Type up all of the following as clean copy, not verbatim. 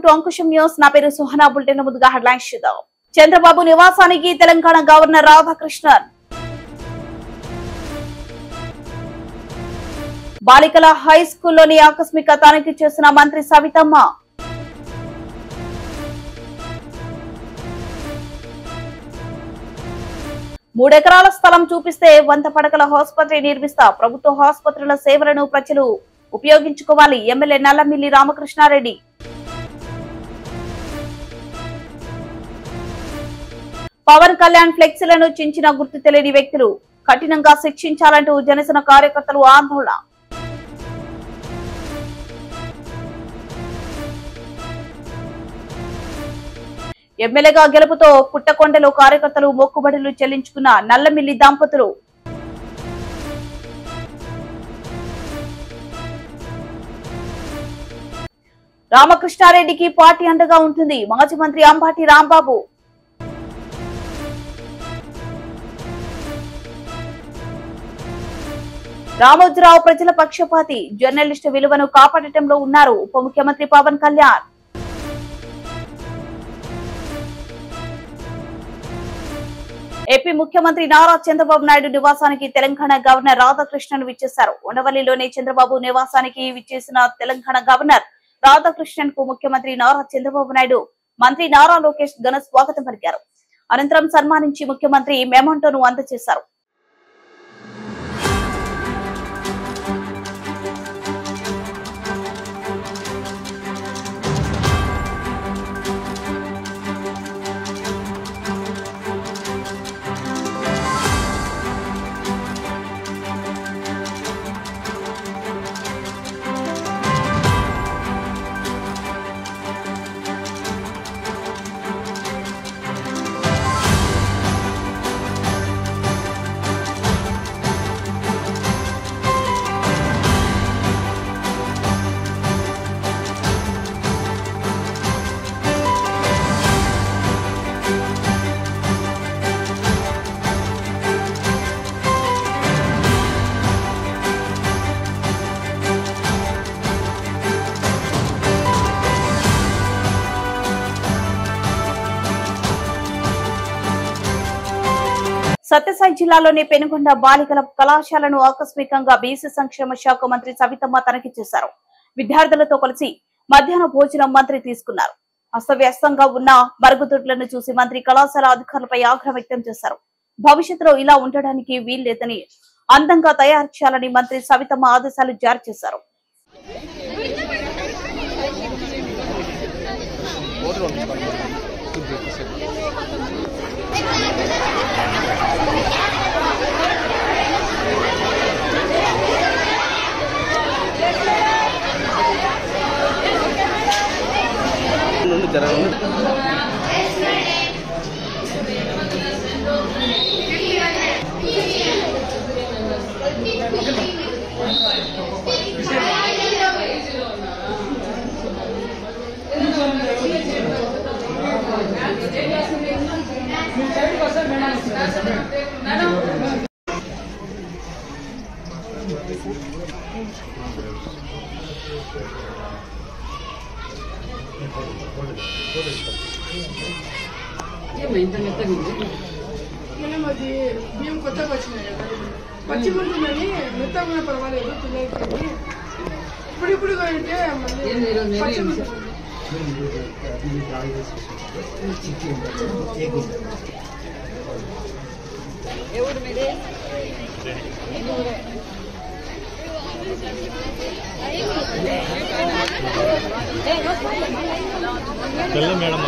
To Ankusam news. నా పేరు Suhana. Bulletin ముందుగా హెడ్లైన్స్ చూద్దాం. చంద్రబాబు నివాసానికి తెలంగాణ గవర్నర్ రాధాకృష్ణన్. బాలికల హై స్కూల్లోని ఆకస్మిక తనిఖీ చేసిన మంత్రి సవితమ్మ. మూడెకరాల స్థలం చూపిస్తే 100 పడకల ఆసుపత్రి నిర్మిస్తా. ప్రభుత్వ ఆసుపత్రుల సేవలను ప్రజలు ఉపయోగించుకోవాలి. ఎమ్మెల్యే నల్లమిల్లి రామకృష్ణారెడ్డి. పవన్ కళ్యాణ్ ఫ్లెక్సీలను చించిన గుర్తు తెలియని వ్యక్తులు కఠినంగా శిక్షించాలంటూ జనసేన కార్యకర్తలు ఆందోళన. ఎమ్మెల్యేగా గెలుపుతో పుట్టకొండలో కార్యకర్తలు మొక్కుబడులు చెల్లించుకున్న నల్లమిల్లి దంపతులు. రామకృష్ణారెడ్డికి పార్టీ అండగా ఉంటుంది మాజీ మంత్రి అంబటి రాంబాబు. రామోజీరావు ప్రజల పక్షపాతి, జర్నలిస్టు విలువను కాపాడటంలో ఉన్నారు ఉప ముఖ్యమంత్రి పవన్ కళ్యాణ్. ఏపీ ముఖ్యమంత్రి నారా చంద్రబాబు నాయుడు నివాసానికి తెలంగాణ గవర్నర్ రాధాకృష్ణన్ విచ్చేశారు. ఉండవల్లిలోని చంద్రబాబు నివాసానికి విచ్చేసిన తెలంగాణ గవర్నర్ రాధాకృష్ణన్ కు ముఖ్యమంత్రి నారా చంద్రబాబు నాయుడు, మంత్రి నారా లోకేష్ ఘన స్వాగతం పలికారు. అనంతరం సన్మానించి ముఖ్యమంత్రి మెమంటోను అందజేశారు. సత్యసాయి జిల్లాలోని పెనుగొండ బాలికల కళాశాలను ఆకస్మికంగా బీసీ సంక్షేమ శాఖ మంత్రి సవితమ్మ తనిఖీ చేశారు. విద్యార్థులతో కలిసి మధ్యాహ్న భోజనం మంత్రి తీసుకున్నారు. అస్తవ్యస్తంగా ఉన్న మరుగుదొడ్లను చూసి మంత్రి కళాశాల అధికారులపై ఆగ్రహం వ్యక్తం చేశారు. భవిష్యత్తులో ఇలా ఉండడానికి వీల్లేదని అందంగా తయారు చేయాలని మంత్రి సవితమ్మ ఆదేశాలు జారీ చేశారు. అది బియ్యం కొత్తగా వచ్చినాయి కదా, పచ్చి ఉంటుందని మెత్తగా పర్వాలేదు తినేది. ఇప్పుడు అంటే మేడం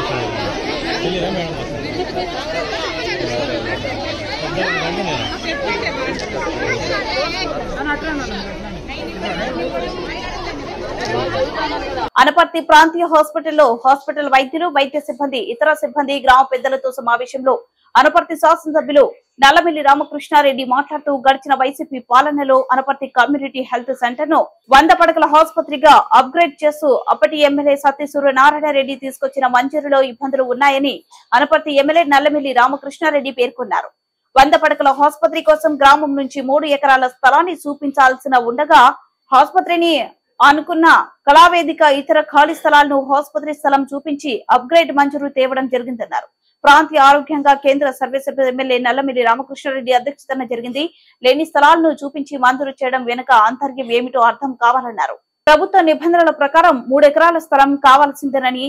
అనపర్తి ప్రాంతీయ హాస్పిటల్ వైద్యులు, వైద్య సిబ్బంది, ఇతర సిబ్బంది, గ్రామ పెద్దలతో సమావేశంలో అనపర్తి శాసనసభ్యులు నల్లమిల్లి రామకృష్ణారెడ్డి మాట్లాడుతూ గడిచిన వైసీపీ పాలనలో అనపర్తి కమ్యూనిటీ హెల్త్ సెంటర్ ను 100 పడకల ఆసుపత్రిగా అప్గ్రేడ్ చేస్తూ అప్పటి ఎమ్మెల్యే సత్య సూర్యనారాయణరెడ్డి తీసుకొచ్చిన మంజూరులో ఇబ్బందులు ఉన్నాయని అనపర్తి ఎమ్మెల్యే నల్లమిల్లి రామకృష్ణారెడ్డి పేర్కొన్నారు. 100 పడకల ఆసుపత్రి కోసం గ్రామం నుంచి 3 ఎకరాల స్థలాన్ని చూపించాల్సిన ఉండగా ఆసుపత్రిని అనుకున్న కళావేదిక ఇతర ఖాళీ స్థలాలను ఆసుపత్రి స్థలం చూపించి అప్గ్రేడ్ మంజూరు తేవడం జరిగిందన్నారు. ప్రాంతీయ ఆరోగ్యంగా కేంద్ర సర్వేసభ్య ఎమ్మెల్యే నల్లమిల్లి రామకృష్ణారెడ్డి అధ్యక్షతన జరిగింది. లేని స్థలాలను చూపించి మంజూరు చేయడం వెనుక ఆంతర్యం ఏమిటో అర్థం కావాలన్నారు. ప్రభుత్వ నిబంధనల ప్రకారం 3 ఎకరాల స్థలం కావాల్సిందేనని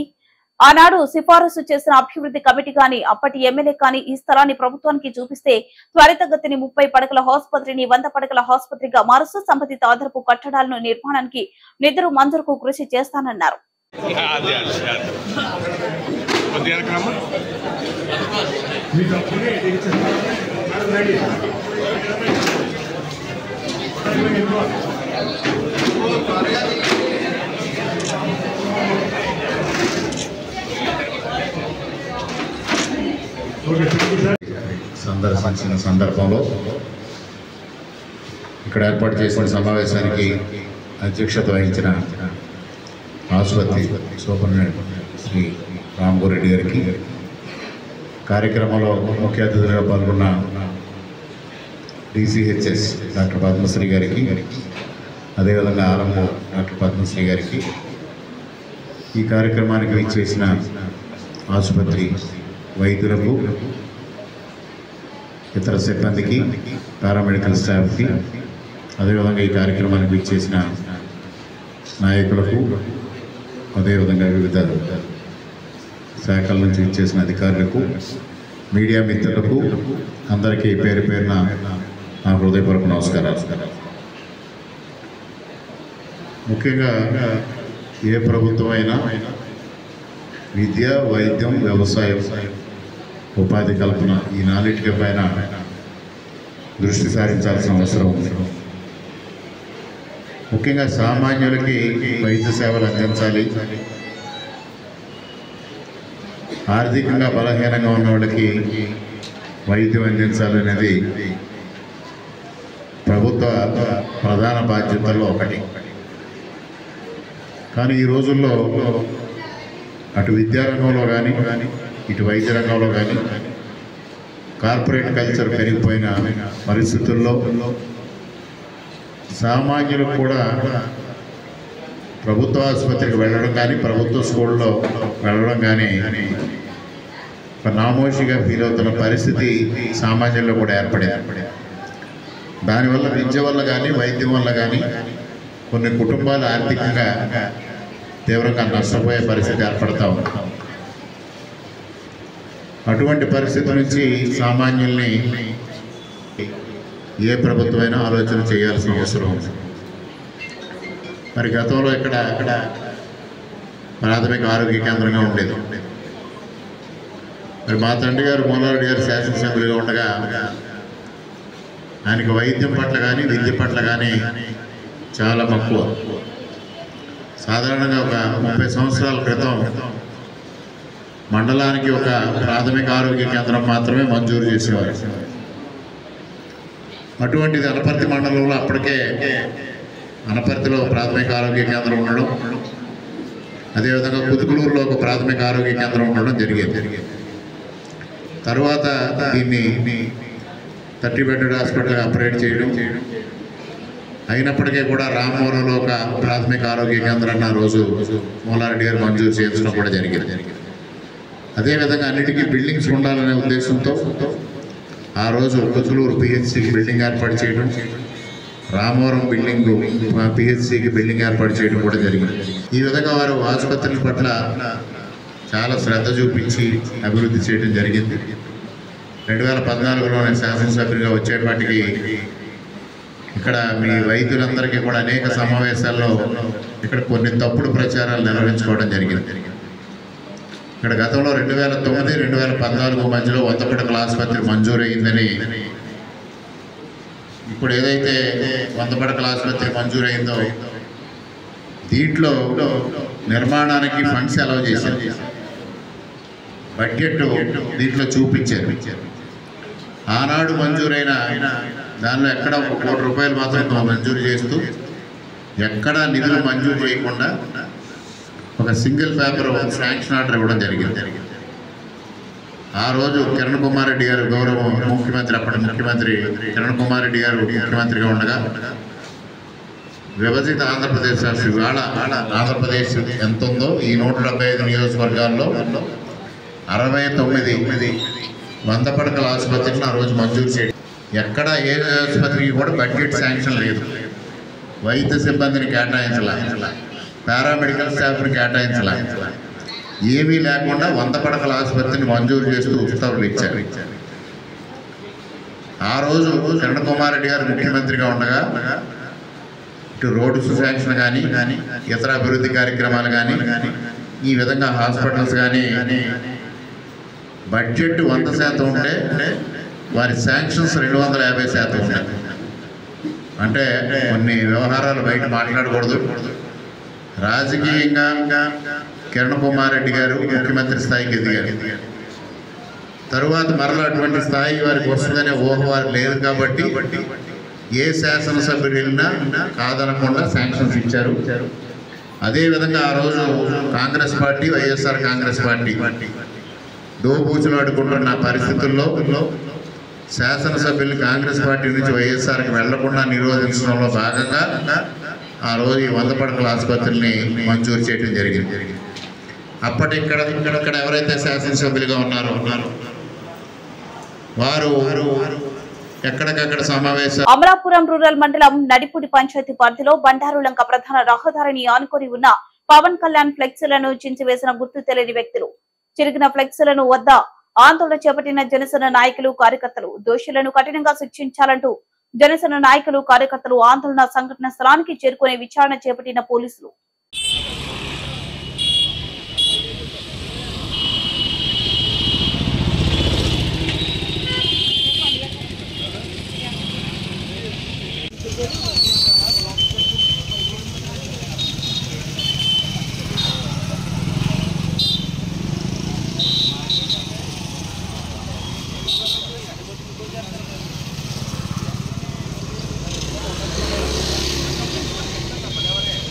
ఆనాడు సిఫారసు చేసిన అభివృద్ధి కమిటీ కానీ అప్పటి ఎమ్మెల్యే కానీ ఈ స్థలాన్ని ప్రభుత్వానికి చూపిస్తే త్వరితగతిని 30 పడకల ఆసుపత్రిని 100 పడకల ఆసుపత్రిగా మారుస్తూ సంబంధిత అదనపు కట్టడాలను నిర్మాణానికి నిధులు మంజూరుకు కృషి చేస్తానన్నారు. సందర్శించిన సందర్భంలో ఇక్కడ ఏర్పాటు చేసిన సమావేశానికి అధ్యక్షత వహించిన ఆసుపత్రి సూపరింటెండెంట్ శ్రీ రామగోరెడ్డి గారికి, కార్యక్రమంలో ముఖ్య అతిథులుగా పాల్గొన్న DCHS డాక్టర్ పద్మశ్రీ గారికి, అదేవిధంగా ఆర్ఎంఓ డాక్టర్ పద్మశ్రీ గారికి, ఈ కార్యక్రమానికి విచ్చేసిన ఆసుపత్రి వైద్యులకు, ఇతర సిబ్బందికి, పారామెడికల్ స్టాఫ్కి, అదేవిధంగా ఈ కార్యక్రమానికి విచ్చేసిన నాయకులకు, అదేవిధంగా వివిధ శాఖల నుంచి విచ్చేసిన అధికారులకు, మీడియా మిత్రులకు అందరికీ పేరు పేరున నా హృదయపూర్వక నమస్కారాలు. ముఖ్యంగా ఏ ప్రభుత్వం అయినా విద్య, వైద్యం, వ్యవసాయం, ఉపాధి కల్పన ఈ 4 పైన దృష్టి సారించాల్సిన అవసరం ఉంది. ముఖ్యంగా సామాన్యులకి వైద్య సేవలు అందించాలి. ఆర్థికంగా బలహీనంగా ఉన్న వాళ్ళకి వైద్యం అందించాలనేది ప్రభుత్వ ప్రధాన బాధ్యతల్లో ఒకటి. కానీ ఈ రోజుల్లో అటు విద్యారంగంలో కానీ ఇటు వైద్య రంగంలో కానీ కార్పొరేట్ కల్చర్ పెరిగిపోయిన పరిస్థితుల్లో సామాన్యులకు కూడా ప్రభుత్వ ఆసుపత్రికి వెళ్ళడం కానీ, ప్రభుత్వ స్కూల్లో వెళ్ళడం కానీ ఒక నామోషిగా ఫీల్ అవుతున్న పరిస్థితి సామాన్యుల్లో కూడా ఏర్పడింది. దానివల్ల విద్య వల్ల కానీ, వైద్యం వల్ల కానీ కొన్ని కుటుంబాలు ఆర్థికంగా తీవ్రంగా నష్టపోయే పరిస్థితి ఏర్పడతా ఉంది. అటువంటి పరిస్థితి నుంచి సామాన్యుల్ని ఏ ప్రభుత్వమైనా ఆలోచన చేయాల్సిన అవసరం ఉంది. మరి గతంలో ఇక్కడ ప్రాథమిక ఆరోగ్య కేంద్రంగా ఉండేది. మరి మా తండ్రి గారు మూలారెడ్డి గారు శాసనసభ్యులుగా ఉండగా ఆయనకు వైద్యం పట్ల కానీ, విద్య పట్ల కానీ చాలా మక్కువ. సాధారణంగా ఒక 30 సంవత్సరాల క్రితం మండలానికి ఒక ప్రాథమిక ఆరోగ్య కేంద్రం మాత్రమే మంజూరు చేసేవారు. అటువంటిది అనపర్తి మండలంలో అప్పటికే అనపర్తిలో ప్రాథమిక ఆరోగ్య కేంద్రం ఉండడం, అదేవిధంగా కుతుకులూరులో ఒక ప్రాథమిక ఆరోగ్య కేంద్రం ఉండడం జరిగేది. తర్వాత దీన్ని 30 బెడ్ హాస్పిటల్గా అప్గ్రేడ్ చేయడం, అయినప్పటికీ కూడా రామవరంలో ఒక ప్రాథమిక ఆరోగ్య కేంద్రాన్ని ఆ రోజు మూలారెడ్డి గారు మంజూరు చేయించడం కూడా జరిగింది. అదేవిధంగా అన్నిటికీ బిల్డింగ్స్ ఉండాలనే ఉద్దేశంతో ఆ రోజు కుతుకులూరు PHCకి బిల్డింగ్ ఏర్పాటు చేయడం, రామవరం PHCకి బిల్డింగ్ ఏర్పాటు చేయడం కూడా జరిగింది. ఈ విధంగా వారు ఆసుపత్రుల పట్ల చాలా శ్రద్ధ చూపించి అభివృద్ధి చేయడం జరిగింది. 2014లోనే శాసనసభ్యులుగా వచ్చేపాటికి ఇక్కడ మీ వైద్యులందరికీ కూడా అనేక సమావేశాల్లో ఇక్కడ కొన్ని తప్పుడు ప్రచారాలు నిర్వహించుకోవడం జరిగింది. ఇక్కడ గతంలో 2009, 2014 మధ్యలో 100 పడకల ఆసుపత్రి మంజూరు అయిందని, ఇప్పుడు ఏదైతే 100 పడకల ఆసుపత్రి మంజూరు అయిందో దీంట్లో నిర్మాణానికి ఫండ్స్ అలౌ చేశారు. బడ్జెట్ దీంట్లో చూపించారు. ఆనాడు మంజూరైన దానిలో ఎక్కడ 1 కోటి రూపాయలు మాత్రం మంజూరు చేస్తూ ఎక్కడా నిధులు మంజూరు చేయకుండా ఒక సింగిల్ పేపర్ శాంక్షన్ ఆర్డర్ ఇవ్వడం జరిగింది. ఆ రోజు కిరణ్ కుమార్ రెడ్డి గారు గౌరవ ముఖ్యమంత్రి, అప్పటి ముఖ్యమంత్రి కిరణ్ కుమార్ రెడ్డి గారు ముఖ్యమంత్రిగా ఉండగా విభజిత ఆంధ్రప్రదేశ్ రాష్ట్రం ఇవాళ ఆంధ్రప్రదేశ్ ఎంత ఉందో ఈ 175 నియోజకవర్గాల్లో 69 100 పడకల ఆసుపత్రిని ఆ రోజు మంజూరు చేయడం. ఎక్కడ ఏ ఆసుపత్రికి కూడా బడ్జెట్ శాంక్షన్ లేదు. వైద్య సిబ్బందిని కేటాయించాల, పారామెడికల్ స్టాఫ్ని కేటాయించాల, ఏమీ లేకుండా 100 పడకల ఆసుపత్రిని మంజూరు చేస్తూ ఉత్తర్వులు ఇచ్చారు. ఆ రోజు కిరణ్ కుమార్ రెడ్డి గారు ముఖ్యమంత్రిగా ఉండగా ఇటు రోడ్డు శాంక్షన్ కానీ ఇతర అభివృద్ధి కార్యక్రమాలు కానీ ఈ విధంగా హాస్పిటల్స్ కానీ బడ్జెట్ 100% ఉంటే వారి శాంక్షన్స్ 250% ఉంటాయి. అంటే కొన్ని వ్యవహారాలు బయట మాట్లాడకూడదు. రాజకీయంగా కిరణ్ కుమార్ రెడ్డి గారు ముఖ్యమంత్రి స్థాయికి ఎదిగారు. తరువాత మరలా అటువంటి స్థాయి వారికి వస్తుందనే ఊహ వారికి లేదు కాబట్టి ఏ శాసనసభ్యులు వెళ్ళినా కాదనకుండా శాంక్షన్స్ ఇచ్చారు. అదేవిధంగా ఆ రోజు కాంగ్రెస్ పార్టీ, వైఎస్ఆర్ కాంగ్రెస్ పార్టీ దోబూచులు ఆడుకుంటున్న పరిస్థితుల్లో శాసనసభ్యులు కాంగ్రెస్ పార్టీ నుంచి వైఎస్ఆర్కి వెళ్లకుండా నిరోధించడంలో భాగంగా ఆ రోజు ఈ 100 పడకల ఆసుపత్రిని మంజూరు చేయడం జరిగింది. అప్పటి ఇక్కడ ఎవరైతే శాసనసభ్యులుగా ఉన్నారో వారు ఎక్కడికక్కడ సమావేశం. అమలాపురం రూరల్ మండలం నడిపూడి పంచాయతీ పరిధిలో బండారులంక ప్రధాన రహదారిని ఆనుకొని ఉన్న పవన్ కళ్యాణ్ ఫ్లెక్సీలను చించివేసిన గుర్తు తెలియని వ్యక్తులు. చిరిగిన ఫ్లెక్సీలను వద్ద ఆందోళన చేపట్టిన జనసేన నాయకులు, కార్యకర్తలు. దోషులను కఠినంగా శిక్షించాలంటూ జనసేన నాయకులు, కార్యకర్తలు ఆందోళన సంఘటన స్థలానికి చేరుకుని విచారణ చేపట్టిన పోలీసులు.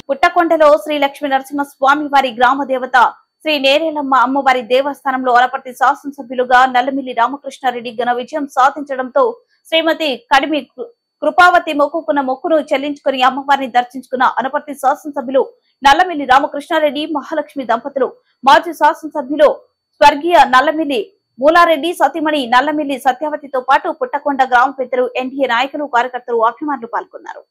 పుట్టకొండలో శ్రీ లక్ష్మీ నరసింహస్వామి వారి గ్రామ దేవత శ్రీ నేరేలమ్మ అమ్మవారి దేవస్థానంలో వనపర్తి శాసనసభ్యులుగా నల్లమిల్లి రామకృష్ణారెడ్డి ఘన విజయం సాధించడంతో శ్రీమతి కడిమి కృపావతి మొక్కుకున్న మొక్కును చెల్లించుకుని అమ్మవారిని దర్శించుకున్న అనపర్తి శాసనసభ్యులు నల్లమిల్లి రామకృష్ణారెడ్డి, మహాలక్ష్మి దంపతులు, మాజీ శాసనసభ్యులు స్వర్గీయ నల్లమిల్లి మూలారెడ్డి, సతీమణి నల్లమిల్లి సత్యవతితో పాటు పుట్టకొండ గ్రామ పెద్దలు, ఎన్డీఏ నాయకులు, కార్యకర్తలు, అభిమానులు పాల్గొన్నారు.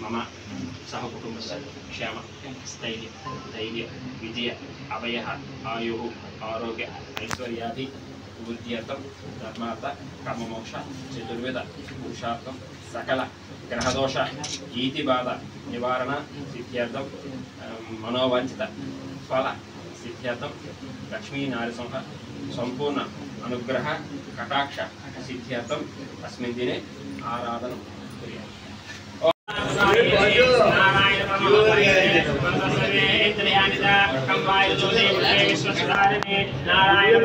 मम सहकुटुम्बस्य क्षेम स्थैर्य धैर्य विजय अभय आयुः आरोग्य ऐश्वर्यादि बुद्ध्यर्थं धर्मार्थ काममोक्ष चतुर्वेद पुरुषार्थं सकल ग्रहदोष ईतिबाध निवारण सिद्ध्यर्थं मनोवांछित फल सिद्ध्यर्थं लक्ष्मी नारसिंह संपूर्ण अनुग्रह कटाक्ष सिद्ध्यर्थं अस्मिन् दिने आराधनं कुर्यात्। नारायण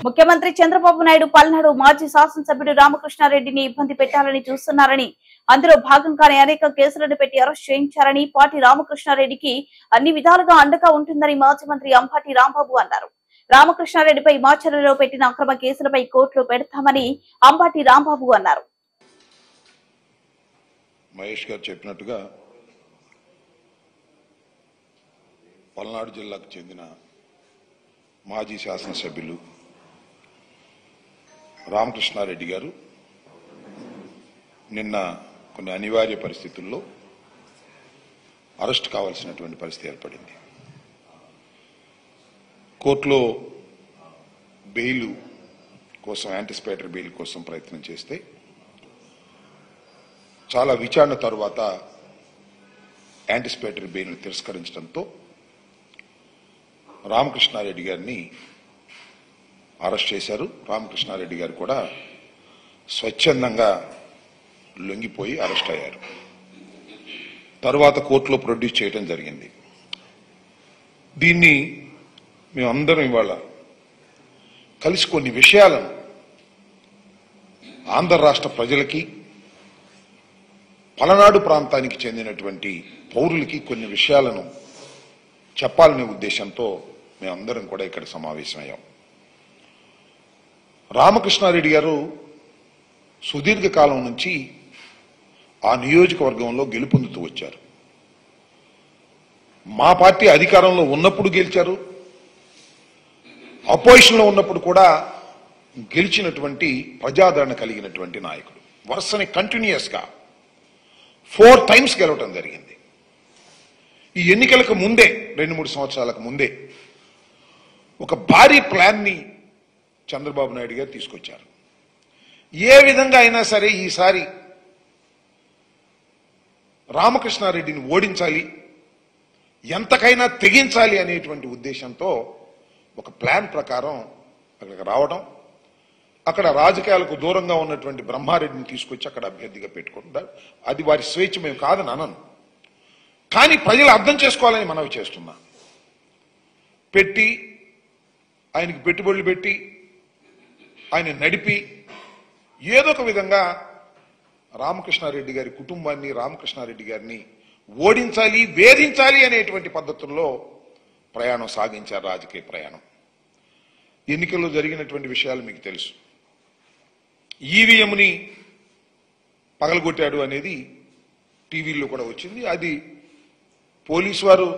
ముఖ్యమంత్రి చంద్రబాబు నాయుడు పల్నాడు మాజీ శాసనసభ్యుడు రామకృష్ణారెడ్డిని ఇబ్బంది పెట్టాలని చూస్తున్నారని, అందులో భాగంగానే అనేక కేసులను పెట్టి అరెస్ట్ చేయించారని, పార్టీ రామకృష్ణారెడ్డికి అన్ని విధాలుగా అండగా ఉంటుందని మాజీ మంత్రి అంబటి రాంబాబు అన్నారు. రామకృష్ణారెడ్డిపై మాచర్లలో పెట్టిన అక్రమ కేసులపై కోర్టులో పెడతామని అంబటి రాంబాబు అన్నారు. మహేష్ గారు చెప్పినట్టుగా పల్నాడు జిల్లాకు చెందిన మాజీ శాసనసభ్యులు రామకృష్ణారెడ్డి గారు నిన్న కొన్ని అనివార్య పరిస్థితుల్లో అరెస్ట్ కావాల్సినటువంటి పరిస్థితి ఏర్పడింది. కోర్టులో బెయిల్ కోసం, యాంటిసిపేటరీ బెయిల్ కోసం ప్రయత్నం చేస్తే చాలా విచారణ తరువాత యాంటిసిపేటరీ బెయిల్ను తిరస్కరించడంతో రామకృష్ణారెడ్డి గారిని అరెస్ట్ చేశారు. రామకృష్ణారెడ్డి గారు కూడా స్వచ్ఛందంగా లొంగిపోయి అరెస్ట్ అయ్యారు. తరువాత కోర్టులో ప్రొడ్యూస్ చేయడం జరిగింది. దీన్ని మేమందరం ఇవాళ కలిసి కొన్ని విషయాలను ఆంధ్ర రాష్ట్ర ప్రజలకి, పలనాడు ప్రాంతానికి చెందినటువంటి పౌరులకి కొన్ని విషయాలను చెప్పాలనే ఉద్దేశంతో మేమందరం కూడా ఇక్కడ సమావేశమయ్యాం. రామకృష్ణారెడ్డి గారు సుదీర్ఘకాలం నుంచి ఆ నియోజకవర్గంలో గెలుపొందుతూ వచ్చారు. మా పార్టీ అధికారంలో ఉన్నప్పుడు గెలిచారు, అపోజిషన్లో ఉన్నప్పుడు కూడా గెలిచినటువంటి ప్రజాదరణ కలిగినటువంటి నాయకుడు. వరుసని కంటిన్యూస్ గా 4 times గెలవటం జరిగింది. ఈ ఎన్నికలకు ముందే, 2-3 సంవత్సరాలకు ముందే ఒక భారీ ప్లాన్ ని చంద్రబాబు నాయుడు గారు తీసుకొచ్చారు. ఏ విధంగా అయినా సరే ఈసారి రామకృష్ణారెడ్డిని ఓడించాలి, ఎంతకైనా తెగించాలి అనేటువంటి ఉద్దేశంతో ఒక ప్లాన్ ప్రకారం అక్కడికి రావడం, అక్కడ రాజకీయాలకు దూరంగా ఉన్నటువంటి బ్రహ్మారెడ్డిని తీసుకొచ్చి అక్కడ అభ్యర్థిగా పెట్టుకుంటారు. అది వారి స్వేచ్ఛ, మేము కాదని అనను, కానీ ప్రజలు అర్థం చేసుకోవాలని మనవి చేస్తున్నా. పెట్టి ఆయనకి పెట్టుబడులు పెట్టి ఆయన నడిపి ఏదో ఒక విధంగా రామకృష్ణారెడ్డి గారి కుటుంబాన్ని, రామకృష్ణారెడ్డి గారిని ఓడించాలి, వేధించాలి అనేటువంటి పద్ధతుల్లో ప్రయాణం సాగించారు, రాజకీయ ప్రయాణం. ఎన్నికల్లో జరిగినటువంటి విషయాలు మీకు తెలుసు. ఈవీఎంని పగలగొట్టాడు అనేది టీవీల్లో కూడా వచ్చింది. అది పోలీసు వారు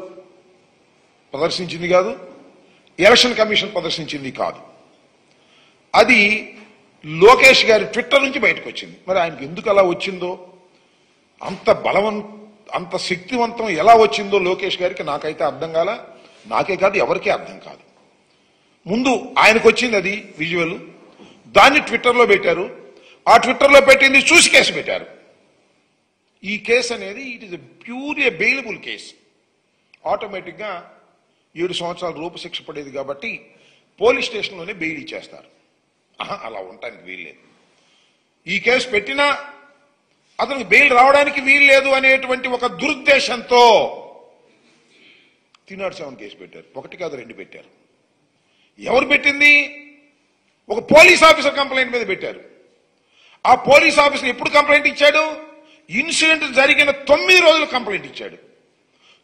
ప్రదర్శించింది కాదు, ఎలక్షన్ కమిషన్ ప్రదర్శించింది కాదు. అది లోకేష్ గారి ట్విట్టర్ నుంచి బయటకు వచ్చింది. మరి ఆయనకు ఎందుకు అలా వచ్చిందో, అంత శక్తివంతం ఎలా వచ్చిందో లోకేష్ గారికి నాకైతే అర్థం కాల. నాకే కాదు, ఎవరికీ అర్థం కాదు. ముందు ఆయనకు వచ్చింది అది విజువల్, దాన్ని ట్విట్టర్లో పెట్టారు. ఆ ట్విట్టర్లో పెట్టింది చూసి కేసు పెట్టారు. ఈ కేసు అనేది it is pure A bailable case. Automatic గా 7 సంవత్సరాల రూపు శిక్ష పడేది కాబట్టి పోలీస్ స్టేషన్లోనే బెయిల్ ఇచ్చేస్తారు. అలా ఉండటానికి వీల్లేదు. ఈ కేసు పెట్టినా అతనికి బెయిల్ రావడానికి వీల్లేదు అనేటువంటి ఒక దురుద్దేశంతో 307 కేసు పెట్టారు. 1 కాదు 2 పెట్టారు. ఎవరు పెట్టింది? ఒక పోలీస్ ఆఫీసర్ కంప్లైంట్ మీద పెట్టారు. ఆ పోలీస్ ఆఫీసర్ ఎప్పుడు కంప్లైంట్ ఇచ్చాడు? ఇన్సిడెంట్ జరిగిన 9 రోజులు కంప్లైంట్ ఇచ్చాడు.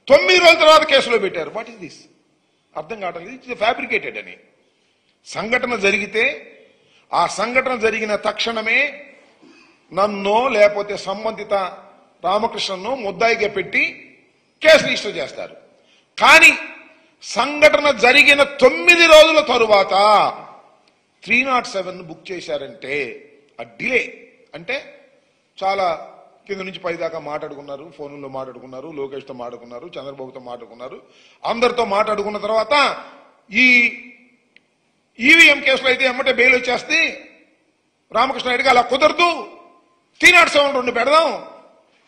9 రోజుల తర్వాత కేసులో పెట్టారు. What is this? అర్థం కావట్లేదు. ఇట్స్ ఫ్యాబ్రికేటెడ్ అని. సంఘటన జరిగితే ఆ సంఘటన జరిగిన తక్షణమే నన్నో లేకపోతే సంబంధిత రామకృష్ణను ముద్దాయిగా పెట్టి కేసు రిజిస్టర్ చేస్తారు. కానీ సంఘటన జరిగిన 9 రోజుల తరువాత 307 బుక్ చేశారంటే ఆ డిలే అంటే చాలా కింద నుంచి పై దాకా మాట్లాడుకున్నారు, ఫోన్లో మాట్లాడుకున్నారు, లోకేష్తో మాట్లాడుకున్నారు, చంద్రబాబుతో మాట్లాడుకున్నారు, అందరితో మాట్లాడుకున్న తర్వాత ఈ ఈవీఎం కేసులో అయితే ఎమ్మటే బెయిల్ వచ్చేస్తే రామకృష్ణ రెడ్డికి అలా కుదరదు, 307 2 పెడదాం,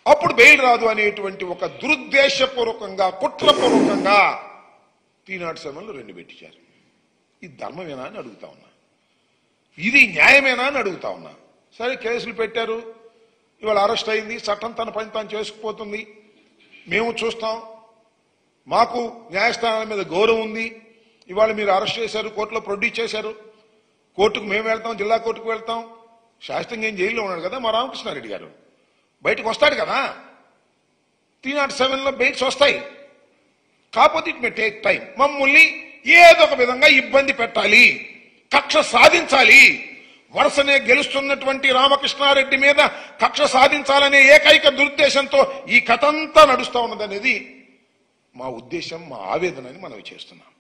అప్పుడు బెయిల్ రాదు అనేటువంటి ఒక దురుద్దేశపూర్వకంగా కుట్రపూర్వకంగా 307 2 పెట్టించారు. ఇది ధర్మమేనా అని అడుగుతా ఉన్నా, ఇది న్యాయమేనా అని అడుగుతా ఉన్నా. సరే కేసులు పెట్టారు, ఇవాళ అరెస్ట్ అయింది, చట్టం తన పని తాను చేసుకుపోతుంది, మేము చూస్తాం, మాకు న్యాయస్థానాల మీద గౌరవం ఉంది. ఇవాళ మీరు అరెస్ట్ చేశారు, కోర్టులో ప్రొడ్యూస్ చేశారు, కోర్టుకు మేము వెళ్తాం, జిల్లా కోర్టుకు వెళ్తాం. శాస్త్రంగా ఏం జైల్లో ఉన్నాడు కదా మా రామకృష్ణారెడ్డి గారు, బయటకు వస్తాడు కదా, 307 బెయిల్స్ వస్తాయి. కాకపోతే ఇట్ మే టేక్ టైం. మమ్మల్ని ఏదో ఒక విధంగా ఇబ్బంది పెట్టాలి, కక్ష సాధించాలి, వరుసనే గెలుస్తున్నటువంటి రామకృష్ణారెడ్డి మీద కక్ష సాధించాలనే ఏకైక దురుద్దేశంతో ఈ కథంతా నడుస్తూ ఉన్నదనేది మా ఉద్దేశం, మా ఆవేదన అని మనం చేస్తున్నాం.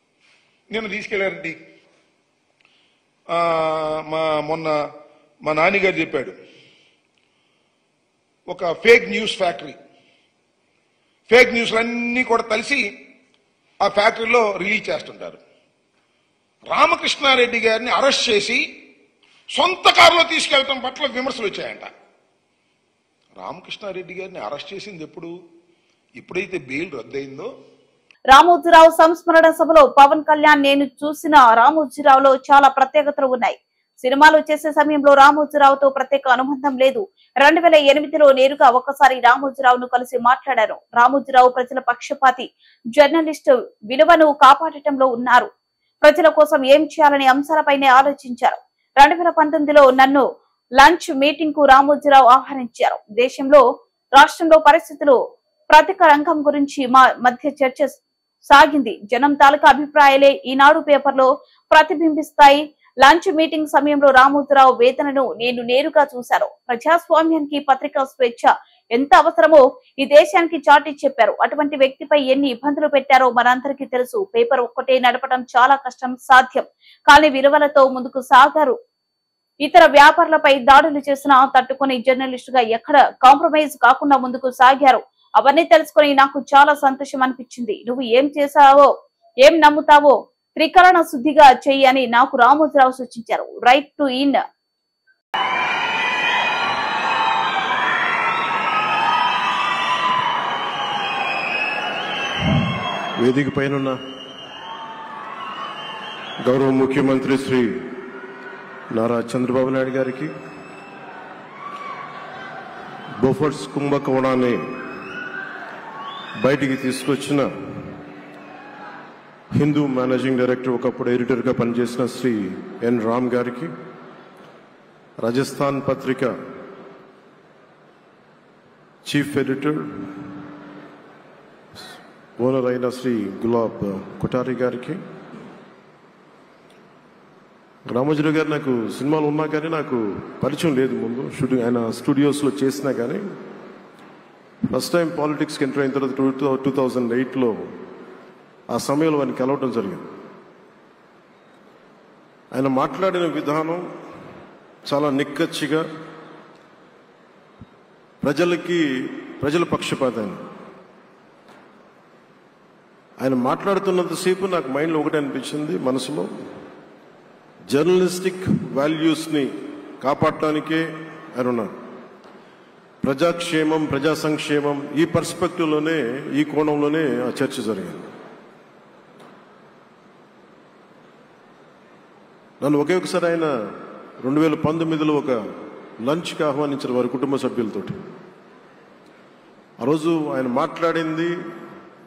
నేను తీసుకెళ్లారండి, మొన్న మా నాన్నగారు చెప్పాడు, ఒక ఫేక్ న్యూస్ ఫ్యాక్టరీ, ఫేక్ న్యూస్లన్నీ కూడా కలిసి ఆ ఫ్యాక్టరీలో రిలీజ్ చేస్తుంటారు. రామకృష్ణారెడ్డి గారిని అరెస్ట్ చేసి సొంత కారులో తీసుకెళ్లడం పట్ల విమర్శలు వచ్చాయంట. రామకృష్ణారెడ్డి గారిని అరెస్ట్ చేసింది ఎప్పుడైతే బెయిల్ రద్దయిందో. రామోజీరావు సంస్మరణ సభలో పవన్ కళ్యాణ్, నేను చూసిన రామోజీరావులో చాలా ప్రత్యేకతలు ఉన్నాయి. సినిమాలు చేసే సమయంలో రామోజీరావుతో ప్రత్యేక అనుబంధం లేదు. 2008లో నేరుగా ఒక్కసారి రామోజీరావును కలిసి మాట్లాడారు. రామోజీరావు ప్రజల పక్షపాతి, జర్నలిస్టు విలువను కాపాడటంలో ఉన్నారు. ప్రజల కోసం ఏం చేయాలనే అంశాలపైనే ఆలోచించారు. 2019లో నన్ను లంచ్ మీటింగ్ కు రామోజీరావు ఆహ్వానించారు. దేశంలో రాష్ట్రంలో పరిస్థితులు, ప్రతిక రంగం గురించి మా మధ్య చర్చ సాగింది. జనం తాలూకా అభిప్రాయాలే ఈనాడు పేపర్లో ప్రతిబింబిస్తాయి. లంచ్ మీటింగ్ సమయంలో రామోజీరావు వేదనను నేను నేరుగా చూశాను. ప్రజాస్వామ్యానికి పత్రికా స్వేచ్ఛ ఎంత అవసరమో ఈ దేశానికి చాటి చెప్పారు. అటువంటి వ్యక్తిపై ఎన్ని ఇబ్బందులు పెట్టారో మనందరికీ తెలుసు. పేపర్ ఒక్కటే నడపడం చాలా కష్టం, సాధ్యం కానీ విలువలతో ముందుకు సాగారు. ఇతర వ్యాపారులపై దాడులు చేసినా తట్టుకుని జర్నలిస్టుగా ఎక్కడ కాంప్రమైజ్ కాకుండా ముందుకు సాగారు. అవన్నీ తెలుసుకుని నాకు చాలా సంతోషం అనిపించింది. నువ్వు ఏం చేశావో, ఏం నమ్ముతావో త్రికరణ శుద్ధిగా చెయ్యి అని నాకు రామోజీరావు సూచించారు. Right to in. వేదిక పైన గౌరవ ముఖ్యమంత్రి శ్రీ నారా చంద్రబాబు నాయుడు గారికి, బోఫర్స్ కుంభకోణాన్ని బయటికి తీసుకొచ్చిన హిందూ మేనేజింగ్ డైరెక్టర్, ఒకప్పుడు ఎడిటర్గా పనిచేసిన శ్రీ ఎన్ రామ్ గారికి, రాజస్థాన్ పత్రిక చీఫ్ ఎడిటర్ ఓనర్ అయిన శ్రీ గులాబ్ కొఠారి గారికి, రామోజీరావు గారు నాకు సినిమాలు ఉన్నా కానీ నాకు పరిచయం లేదు. ముందు షూటింగ్ ఆయన స్టూడియోస్లో చేసినా కానీ ఫస్ట్ టైం పాలిటిక్స్కి ఎంటర్ అయిన తర్వాత 2008లో ఆ సమయంలో ఆయన కలవటం జరిగింది. ఆయన మాట్లాడిన విధానం చాలా నిక్కచ్చిగా, ప్రజల పక్షపాతం. ఆయన మాట్లాడుతున్నంతసేపు నాకు మైండ్లో ఒకటే అనిపించింది, మనసులో జర్నలిస్టిక్ వాల్యూస్ని కాపాడటానికే ఆయన ఉన్నారు. ప్రజాక్షేమం, ప్రజా సంక్షేమం, ఈ పర్స్పెక్టివ్లోనే, ఈ కోణంలోనే ఆ చర్చ జరిగింది. నన్ను ఒకే ఒకసారి ఆయన 2019లో ఒక లంచ్కి ఆహ్వానించారు వారి కుటుంబ సభ్యులతోటి. ఆ రోజు ఆయన మాట్లాడింది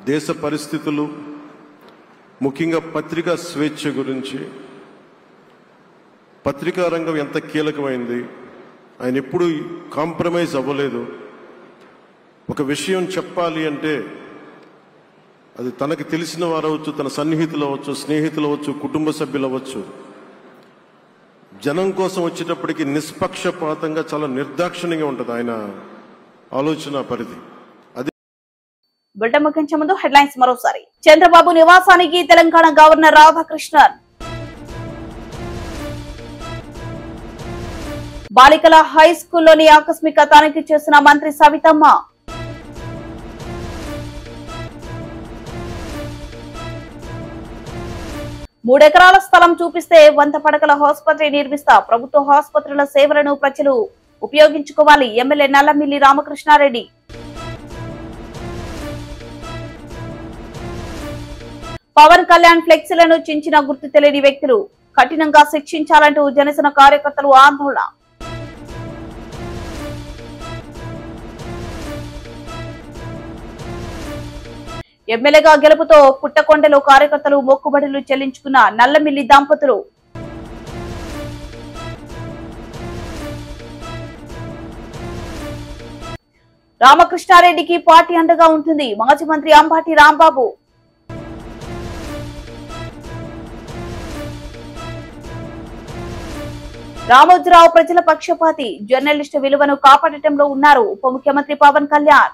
దేశ పరిస్థితులు, ముఖ్యంగా పత్రికా స్వేచ్ఛ గురించి, పత్రికా రంగం ఎంత కీలకమైంది, ఆయన ఎప్పుడు కాంప్రమైజ్ అవ్వలేదు. ఒక విషయం చెప్పాలి అంటే అది తనకు తెలిసిన వారు అవ్వచ్చు, తన సన్నిహితులు అవ్వచ్చు, స్నేహితులు అవ్వచ్చు, కుటుంబ సభ్యులు అవ్వచ్చు, జనం కోసం వచ్చేటప్పటికి నిష్పక్షపాతంగా చాలా నిర్దాక్షిణ్యంగా ఉంటుంది ఆయన ఆలోచన పరిధి. బులెటిన్ ముగించే ముందు హెడ్లైన్స్ మరోసారి. చంద్రబాబు నివాసానికి తెలంగాణ గవర్నర్ రాధాకృష్ణన్. బాలికల హై స్కూల్లోని ఆకస్మిక తనిఖీ చేసిన మంత్రి సవితమ్మ. మూడెకరాల స్థలం చూపిస్తే 100 పడకల ఆసుపత్రి నిర్మిస్తా. ప్రభుత్వ ఆసుపత్రుల సేవలను ప్రజలు ఉపయోగించుకోవాలి. ఎమ్మెల్యే నల్లమిల్లి రామకృష్ణారెడ్డి. పవన్ కళ్యాణ్ ఫ్లెక్సీలను చించిన గుర్తు తెలియని వ్యక్తులు కఠినంగా శిక్షించాలంటూ జనసేన కార్యకర్తలు ఆందోళన. ఎమ్మెల్యేగా గెలుపుతో పుట్టకొండలో కార్యకర్తలు మొక్కుబడులు చెల్లించుకున్న నల్లమిల్లి దంపతులు. రామకృష్ణారెడ్డికి పార్టీ అండగా ఉంటుంది. మాజీ మంత్రి అంబాటి రాంబాబు. రామోజీరావు ప్రజల పక్షపాతి, జర్నలిస్టు విలువను కాపాడటంలో ఉన్నారు ఉప ముఖ్యమంత్రి పవన్ కళ్యాణ్.